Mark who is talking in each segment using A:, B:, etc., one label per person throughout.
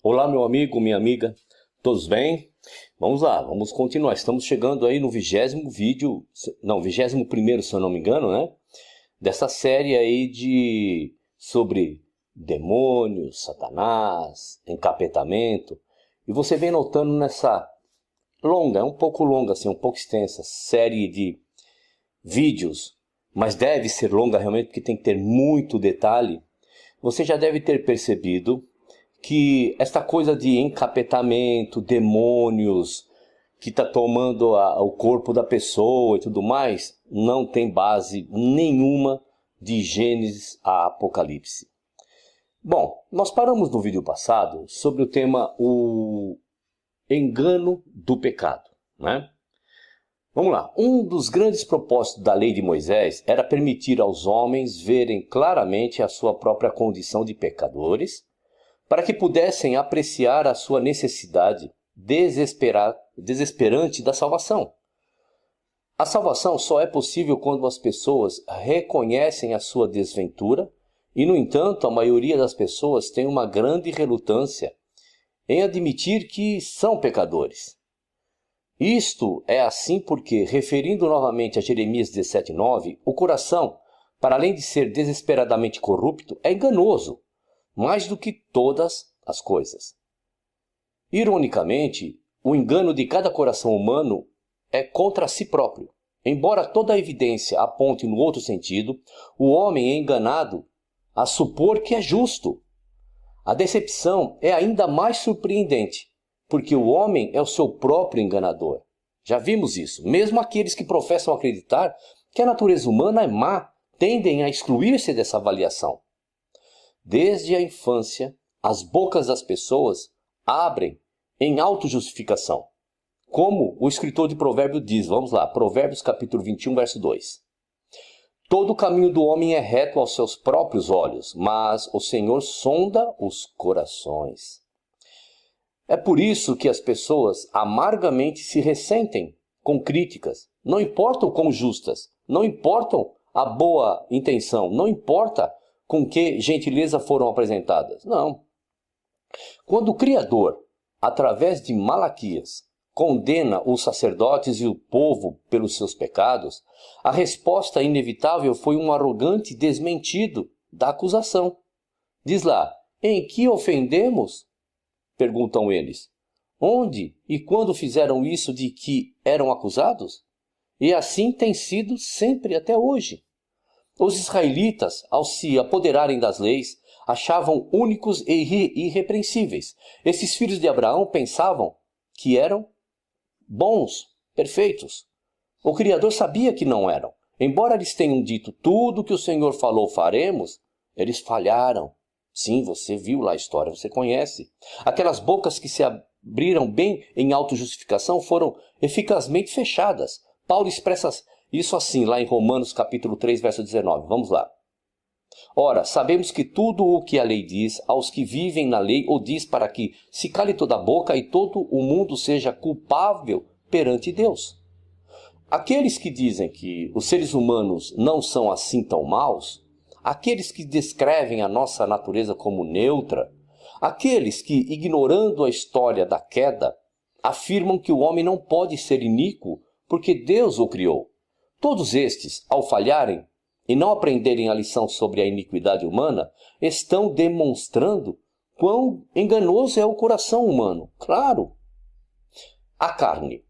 A: Olá, meu amigo, minha amiga, todos bem? Vamos lá, vamos continuar. Estamos chegando aí no 20º vídeo, não, 21º, se eu não me engano, né? Dessa série aí sobre demônios, Satanás, encapetamento. E você vem notando nessa longa, um pouco longa assim, um pouco extensa, série de vídeos, mas deve ser longa realmente porque tem que ter muito detalhe. Você já deve ter percebido que esta coisa de encapetamento, demônios, que está tomando o corpo da pessoa e tudo mais, não tem base nenhuma de Gênesis a Apocalipse. Bom, nós paramos no vídeo passado sobre o tema o engano do pecado, né? Vamos lá, um dos grandes propósitos da lei de Moisés era permitir aos homens verem claramente a sua própria condição de pecadores, para que pudessem apreciar a sua necessidade desesperante da salvação. A salvação só é possível quando as pessoas reconhecem a sua desventura e, no entanto, a maioria das pessoas tem uma grande relutância em admitir que são pecadores. Isto é assim porque, referindo novamente a Jeremias 17:9, o coração, para além de ser desesperadamente corrupto, é enganoso, mais do que todas as coisas. Ironicamente, o engano de cada coração humano é contra si próprio. Embora toda a evidência aponte no outro sentido, o homem é enganado a supor que é justo. A decepção é ainda mais surpreendente, porque o homem é o seu próprio enganador. Já vimos isso. Mesmo aqueles que professam acreditar que a natureza humana é má, tendem a excluir-se dessa avaliação. Desde a infância, as bocas das pessoas abrem em autojustificação. Como o escritor de Provérbios diz, vamos lá, Provérbios capítulo 21, verso 2. Todo o caminho do homem é reto aos seus próprios olhos, mas o Senhor sonda os corações. É por isso que as pessoas amargamente se ressentem com críticas, não importam quão justas, não importam a boa intenção, não importa com que gentileza foram apresentadas. Não. Quando o Criador, através de Malaquias, condena os sacerdotes e o povo pelos seus pecados, a resposta inevitável foi um arrogante desmentido da acusação. Diz lá, em que ofendemos? Perguntam eles. Onde e quando fizeram isso de que eram acusados? E assim tem sido sempre até hoje. Os israelitas, ao se apoderarem das leis, achavam únicos e irrepreensíveis. Esses filhos de Abraão pensavam que eram bons, perfeitos. O Criador sabia que não eram. Embora eles tenham dito tudo que o Senhor falou faremos, eles falharam. Sim, você viu lá a história, você conhece. Aquelas bocas que se abriram bem em autojustificação foram eficazmente fechadas. Paulo expressa isso assim, lá em Romanos capítulo 3, verso 19. Vamos lá. Ora, sabemos que tudo o que a lei diz aos que vivem na lei o diz para que se cale toda a boca e todo o mundo seja culpável perante Deus. Aqueles que dizem que os seres humanos não são assim tão maus, aqueles que descrevem a nossa natureza como neutra, aqueles que, ignorando a história da queda, afirmam que o homem não pode ser iníquo porque Deus o criou. Todos estes, ao falharem e não aprenderem a lição sobre a iniquidade humana, estão demonstrando quão enganoso é o coração humano. Claro. A carne.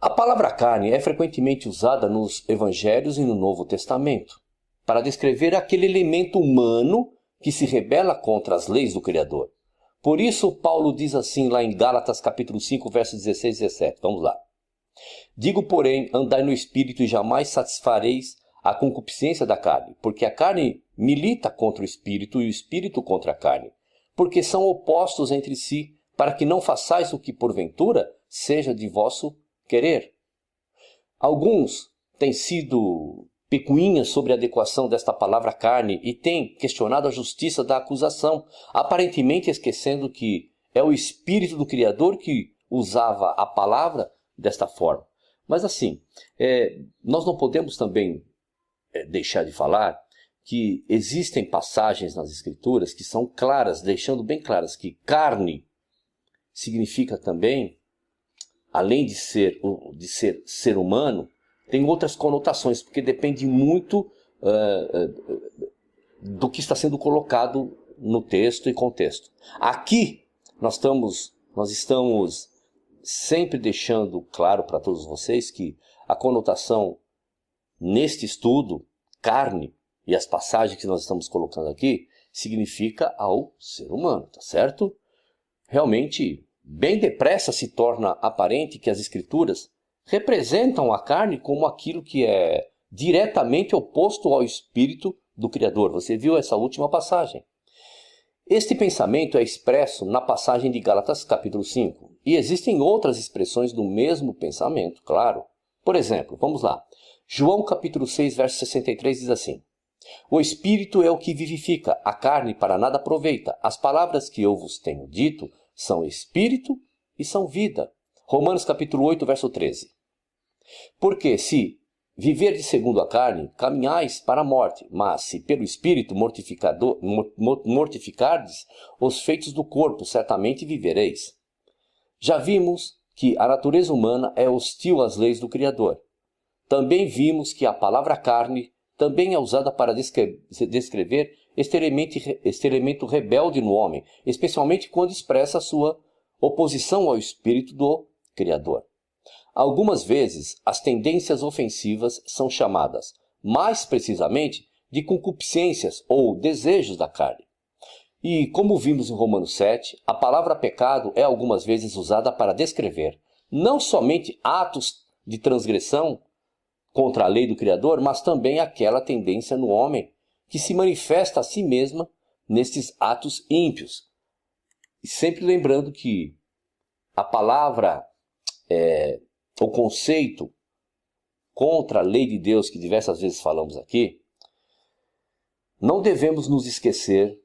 A: A palavra carne é frequentemente usada nos Evangelhos e no Novo Testamento para descrever aquele elemento humano que se rebela contra as leis do Criador. Por isso, Paulo diz assim lá em Gálatas capítulo 5, versos 16 e 17. Vamos lá. Digo, porém, andai no Espírito e jamais satisfareis a concupiscência da carne, porque a carne milita contra o Espírito e o Espírito contra a carne, porque são opostos entre si, para que não façais o que porventura seja de vosso querer. Alguns têm sido picuinhas sobre a adequação desta palavra carne e tem questionado a justiça da acusação, aparentemente esquecendo que é o Espírito do Criador que usava a palavra desta forma. Mas assim, nós não podemos também deixar de falar que existem passagens nas Escrituras que são claras, deixando bem claras que carne significa também, além de ser ser humano, tem outras conotações, porque depende muito do que está sendo colocado no texto e contexto. Aqui nós estamos sempre deixando claro para todos vocês que a conotação neste estudo, carne, e as passagens que nós estamos colocando aqui, significa ao ser humano, tá certo? Realmente, bem depressa se torna aparente que as Escrituras representam a carne como aquilo que é diretamente oposto ao Espírito do Criador. Você viu essa última passagem? Este pensamento é expresso na passagem de Gálatas capítulo 5. E existem outras expressões do mesmo pensamento, claro. Por exemplo, vamos lá. João capítulo 6, verso 63 diz assim: o Espírito é o que vivifica, a carne para nada aproveita. As palavras que eu vos tenho dito são Espírito e são vida. Romanos capítulo 8, verso 13. Porque se viverdes segundo a carne, caminhais para a morte, mas se pelo Espírito mortificardes os feitos do corpo, certamente vivereis. Já vimos que a natureza humana é hostil às leis do Criador. Também vimos que a palavra carne também é usada para descrever este elemento rebelde no homem, especialmente quando expressa sua oposição ao Espírito do Criador. Algumas vezes, as tendências ofensivas são chamadas, mais precisamente, de concupiscências ou desejos da carne. E, como vimos em Romanos 7, a palavra pecado é algumas vezes usada para descrever não somente atos de transgressão contra a lei do Criador, mas também aquela tendência no homem que se manifesta a si mesma nestes atos ímpios. E sempre lembrando que a palavra, o conceito contra a lei de Deus, que diversas vezes falamos aqui, não devemos nos esquecer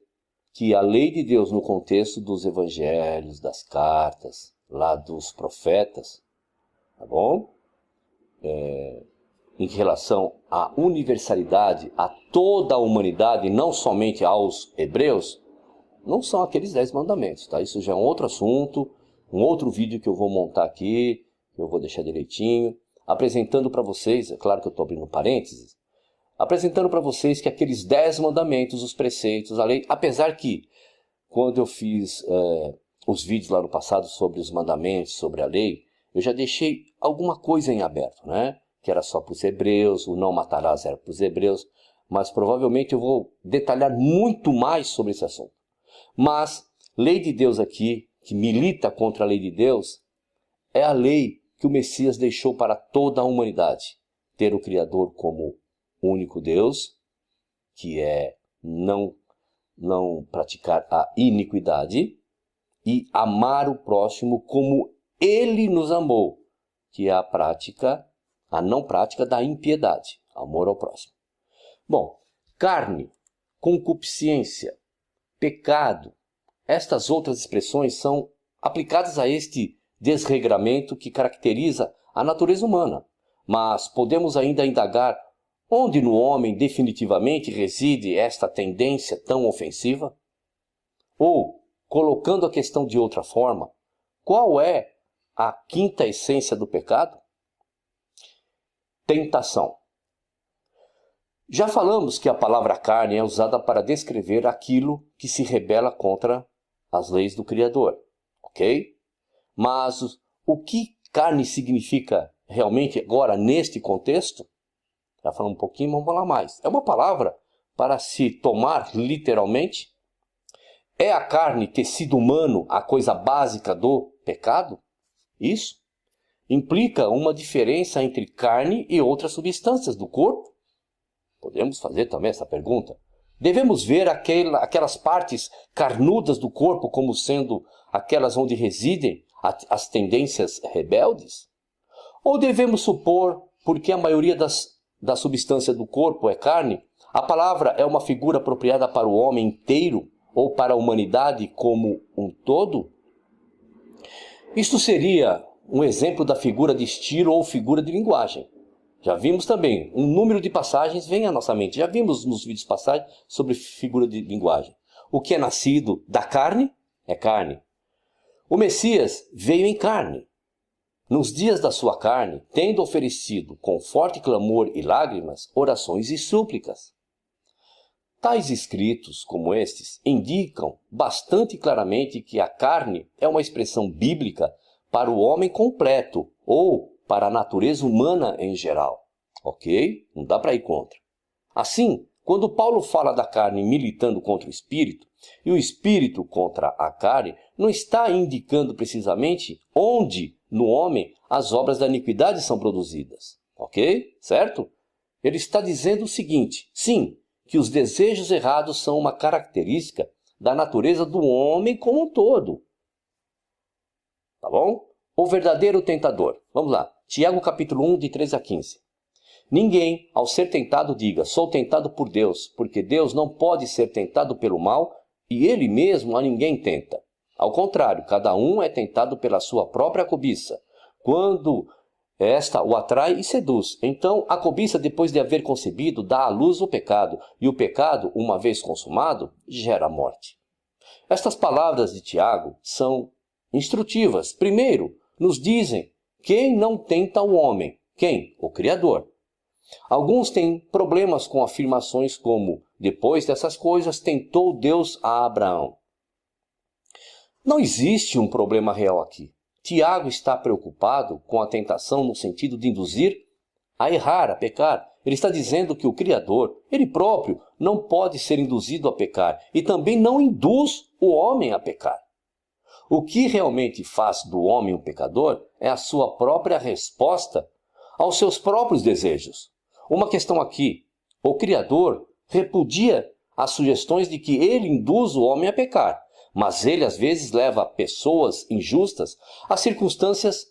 A: que a lei de Deus no contexto dos evangelhos, das cartas, lá dos profetas, tá bom? Em relação à universalidade, a toda a humanidade, não somente aos hebreus, não são aqueles 10 mandamentos, tá? Isso já é um outro assunto, um outro vídeo que eu vou montar aqui, que eu vou deixar direitinho, apresentando para vocês, é claro que eu estou abrindo parênteses, apresentando para vocês que aqueles 10 mandamentos, os preceitos, a lei, apesar que, quando eu fiz os vídeos lá no passado sobre os mandamentos, sobre a lei, eu já deixei alguma coisa em aberto, né? Que era só para os hebreus, o não matarás era para os hebreus, mas provavelmente eu vou detalhar muito mais sobre esse assunto. Mas, lei de Deus aqui, que milita contra a lei de Deus, é a lei que o Messias deixou para toda a humanidade. Ter o Criador como único Deus, que é não praticar a iniquidade, e amar o próximo como Ele nos amou, que é a não prática da impiedade, amor ao próximo. Bom, carne, concupiscência, pecado, estas outras expressões são aplicadas a este desregramento que caracteriza a natureza humana, mas podemos ainda indagar onde no homem definitivamente reside esta tendência tão ofensiva? Ou, colocando a questão de outra forma, qual é a quinta essência do pecado? Tentação. Já falamos que a palavra carne é usada para descrever aquilo que se rebela contra as leis do Criador, ok? Mas o que carne significa realmente agora neste contexto? Já falamos um pouquinho, vamos falar mais. É uma palavra para se tomar literalmente? É a carne, tecido humano, a coisa básica do pecado? Isso implica uma diferença entre carne e outras substâncias do corpo? Podemos fazer também essa pergunta. Devemos ver aquelas partes carnudas do corpo como sendo aquelas onde residem as tendências rebeldes? Ou devemos supor, porque a maioria das da substância do corpo é carne, a palavra é uma figura apropriada para o homem inteiro ou para a humanidade como um todo? Isto seria um exemplo da figura de estilo ou figura de linguagem. Já vimos também, um número de passagens vem à nossa mente. Já vimos nos vídeos passagens sobre figura de linguagem. O que é nascido da carne é carne. O Messias veio em carne. Nos dias da sua carne, tendo oferecido com forte clamor e lágrimas, orações e súplicas. Tais escritos, como estes, indicam bastante claramente que a carne é uma expressão bíblica para o homem completo, ou para a natureza humana em geral. Ok? Não dá para ir contra. Assim, quando Paulo fala da carne militando contra o espírito, e o espírito contra a carne, não está indicando precisamente onde no homem as obras da iniquidade são produzidas. Ok? Certo? Ele está dizendo o seguinte: sim, que os desejos errados são uma característica da natureza do homem como um todo. Tá bom? O verdadeiro tentador. Vamos lá. Tiago capítulo 1, de 13 a 15. Ninguém, ao ser tentado, diga, sou tentado por Deus, porque Deus não pode ser tentado pelo mal e ele mesmo a ninguém tenta. Ao contrário, cada um é tentado pela sua própria cobiça, quando esta o atrai e seduz. Então, a cobiça, depois de haver concebido, dá à luz o pecado, e o pecado, uma vez consumado, gera a morte. Estas palavras de Tiago são instrutivas. Primeiro, nos dizem quem não tenta o homem. Quem? O Criador. Alguns têm problemas com afirmações como, depois dessas coisas, tentou Deus a Abraão. Não existe um problema real aqui. Tiago está preocupado com a tentação no sentido de induzir a errar, a pecar. Ele está dizendo que o Criador, ele próprio, não pode ser induzido a pecar e também não induz o homem a pecar. O que realmente faz do homem um pecador é a sua própria resposta aos seus próprios desejos. Uma questão aqui: o Criador repudia as sugestões de que ele induz o homem a pecar, mas ele às vezes leva pessoas injustas a circunstâncias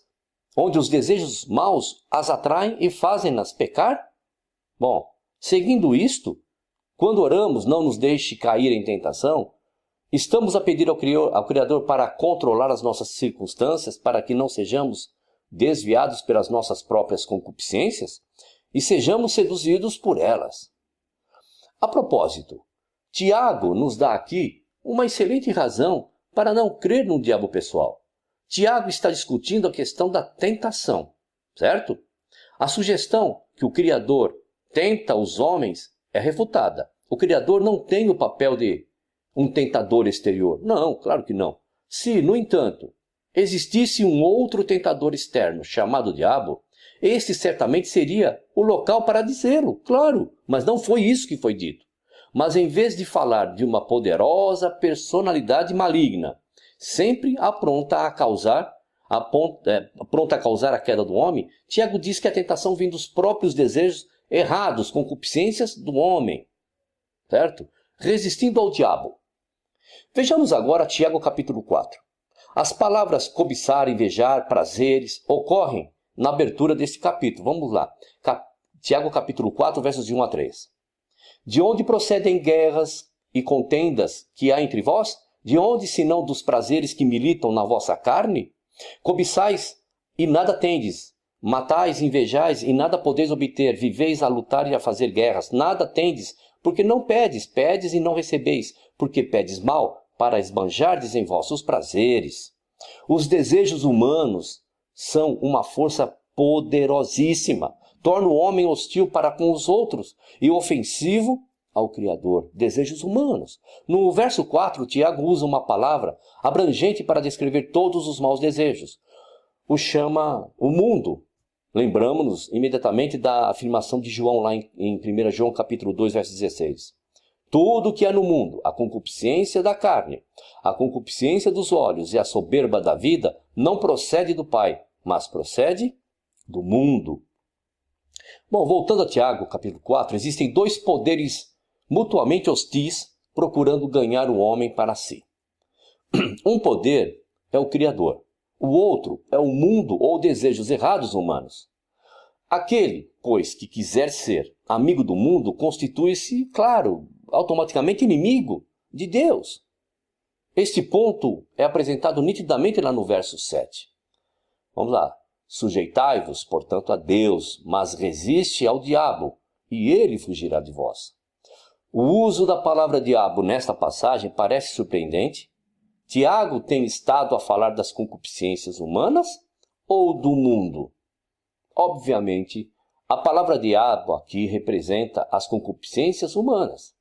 A: onde os desejos maus as atraem e fazem-nas pecar? Bom, seguindo isto, quando oramos, não nos deixe cair em tentação, estamos a pedir ao Criador para controlar as nossas circunstâncias, para que não sejamos desviados pelas nossas próprias concupiscências e sejamos seduzidos por elas. A propósito, Tiago nos dá aqui uma excelente razão para não crer no diabo pessoal. Tiago está discutindo a questão da tentação, certo? A sugestão que o Criador tenta os homens é refutada. O Criador não tem o papel de um tentador exterior. Não, claro que não. Se, no entanto, existisse um outro tentador externo chamado diabo, este certamente seria o local para dizê-lo, claro, mas não foi isso que foi dito. Mas em vez de falar de uma poderosa personalidade maligna, sempre pronta a causar a queda do homem, Tiago diz que a tentação vem dos próprios desejos errados, concupiscências do homem, certo? Resistindo ao diabo. Vejamos agora Tiago capítulo 4. As palavras cobiçar, invejar, prazeres ocorrem na abertura deste capítulo. Vamos lá. Tiago capítulo 4, versos de 1 a 3. De onde procedem guerras e contendas que há entre vós? De onde, senão dos prazeres que militam na vossa carne? Cobiçais e nada tendes. Matais, invejais e nada podeis obter. Viveis a lutar e a fazer guerras. Nada tendes, porque não pedes. Pedes e não recebeis, porque pedes mal, para esbanjardes em vossos prazeres. Os desejos humanos são uma força poderosíssima. Torna o homem hostil para com os outros e ofensivo ao Criador. Desejos humanos. No verso 4, Tiago usa uma palavra abrangente para descrever todos os maus desejos. O chama o mundo. Lembramos-nos imediatamente da afirmação de João lá em 1 João capítulo 2, verso 16. Tudo que há no mundo, a concupiscência da carne, a concupiscência dos olhos e a soberba da vida, não procede do Pai, mas procede do mundo. Bom, voltando a Tiago, capítulo 4, existem dois poderes mutuamente hostis procurando ganhar o homem para si. Um poder é o Criador, o outro é o mundo ou desejos errados humanos. Aquele pois, que quiser ser amigo do mundo, constitui-se, claro, automaticamente inimigo de Deus. Este ponto é apresentado nitidamente lá no verso 7. Vamos lá. Sujeitai-vos, portanto, a Deus, mas resiste ao diabo, e ele fugirá de vós. O uso da palavra diabo nesta passagem parece surpreendente. Tiago tem estado a falar das concupiscências humanas ou do mundo? Obviamente, a palavra diabo aqui representa as concupiscências humanas.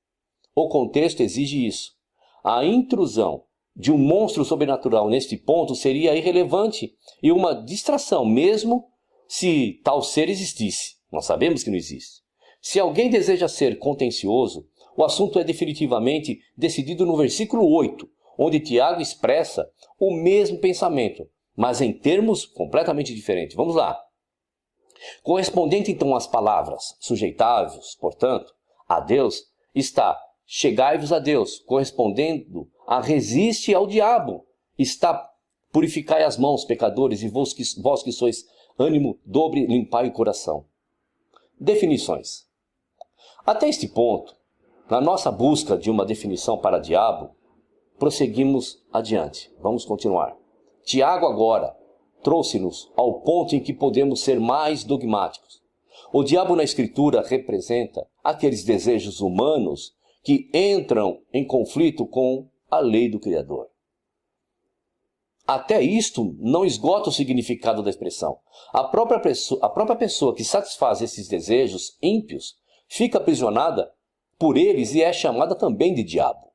A: O contexto exige isso. A intrusão de um monstro sobrenatural neste ponto seria irrelevante e uma distração, mesmo se tal ser existisse. Nós sabemos que não existe. Se alguém deseja ser contencioso, o assunto é definitivamente decidido no versículo 8, onde Tiago expressa o mesmo pensamento, mas em termos completamente diferentes. Vamos lá. Correspondente então às palavras sujeitai-vos, portanto, a Deus, está chegai-vos a Deus, correspondendo a resiste ao diabo, está purificai as mãos, pecadores, e vós que sois ânimo dobre, limpai o coração. Definições. Até este ponto, na nossa busca de uma definição para diabo, prosseguimos adiante. Vamos continuar. Tiago agora trouxe-nos ao ponto em que podemos ser mais dogmáticos. O diabo na Escritura representa aqueles desejos humanos que entram em conflito com a lei do Criador. Até isto não esgota o significado da expressão. A própria pessoa que satisfaz esses desejos ímpios fica aprisionada por eles e é chamada também de diabo.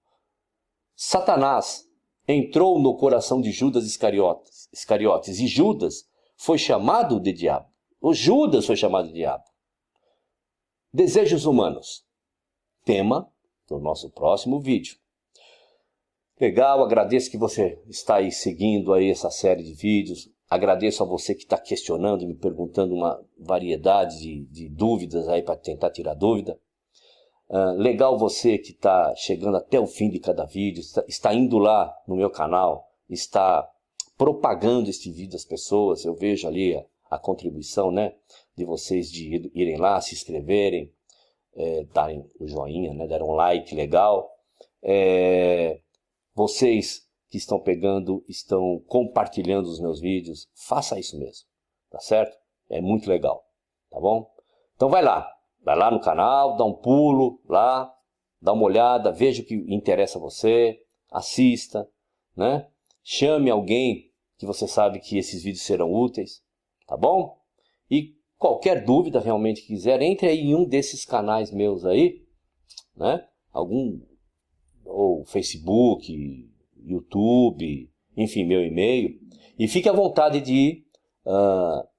A: Satanás entrou no coração de Judas Iscariotes e Judas foi chamado de diabo. O Judas foi chamado de diabo. Desejos humanos. Tema do nosso próximo vídeo. Legal, agradeço que você está aí seguindo aí essa série de vídeos. Agradeço a você que está questionando, me perguntando uma variedade de dúvidas aí para tentar tirar dúvida. Legal você que está chegando até o fim de cada vídeo, está indo lá no meu canal, está propagando este vídeo às pessoas. Eu vejo ali a contribuição, né, de vocês de irem lá, se inscreverem, darem o joinha, né, darem um like legal. Vocês que estão pegando, estão compartilhando os meus vídeos, faça isso mesmo, tá certo? É muito legal, tá bom? Então vai lá no canal, dá um pulo lá, dá uma olhada, veja o que interessa a você, assista, né? Chame alguém que você sabe que esses vídeos serão úteis, tá bom? E qualquer dúvida realmente quiser, entre aí em um desses canais meus aí, né? Ou Facebook, YouTube, enfim, meu e-mail, e fique à vontade de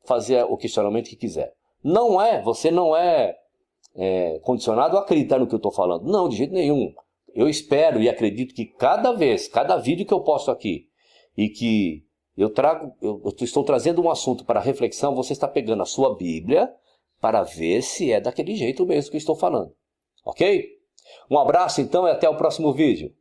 A: fazer o questionamento que quiser. Você não é condicionado a acreditar no que eu estou falando. Não, de jeito nenhum. Eu espero e acredito que cada vídeo que eu posto aqui, e que eu estou trazendo um assunto para reflexão, você está pegando a sua Bíblia para ver se é daquele jeito mesmo que eu estou falando. Ok? Um abraço então e até o próximo vídeo.